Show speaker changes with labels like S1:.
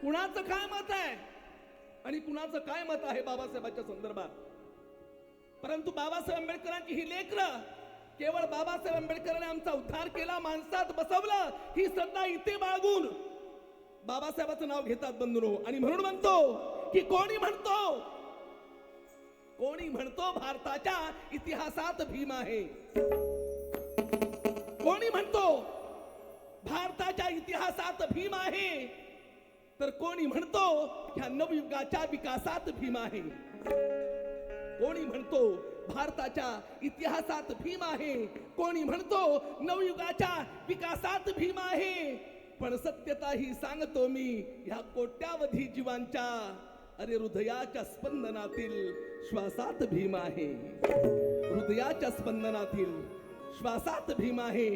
S1: कुणाचं काय मत आहे आणि कुणाचं काय मत आहे बाबासाहेबांच्या संदर्भात. परंतु बाबासाहेब आंबेडकरांची ही लेकरं केवळ बाबासाहेब आंबेडकरांनी आमचा उद्धार केला, माणसात बसवलं ही श्रद्धा इथे बाळगून बाबासाहेबांचं नाव घेतात बंधूंनो. आणि म्हणून म्हणतो की कोणी म्हणतो भारताच्या इतिहासात भीम आहे. कोणी म्हणतो भारताच्या इतिहासात भीम आहे, तर कोणी म्हणतो ह्या नवयुगाच्या विकासात भीम आहे. कोणी म्हणतो भारताच्या इतिहासात भीम आहे, कोणी म्हणतो नवयुगाच्या विकासात भीम आहे. पण सत्यता ही सांगतो मी ह्या कोट्यावधी जीवांच्या हृदयाच्या स्पंदनातील श्वासात भीम आहे. हृदयाच्या स्पंदनातील श्वासात भीम आहे.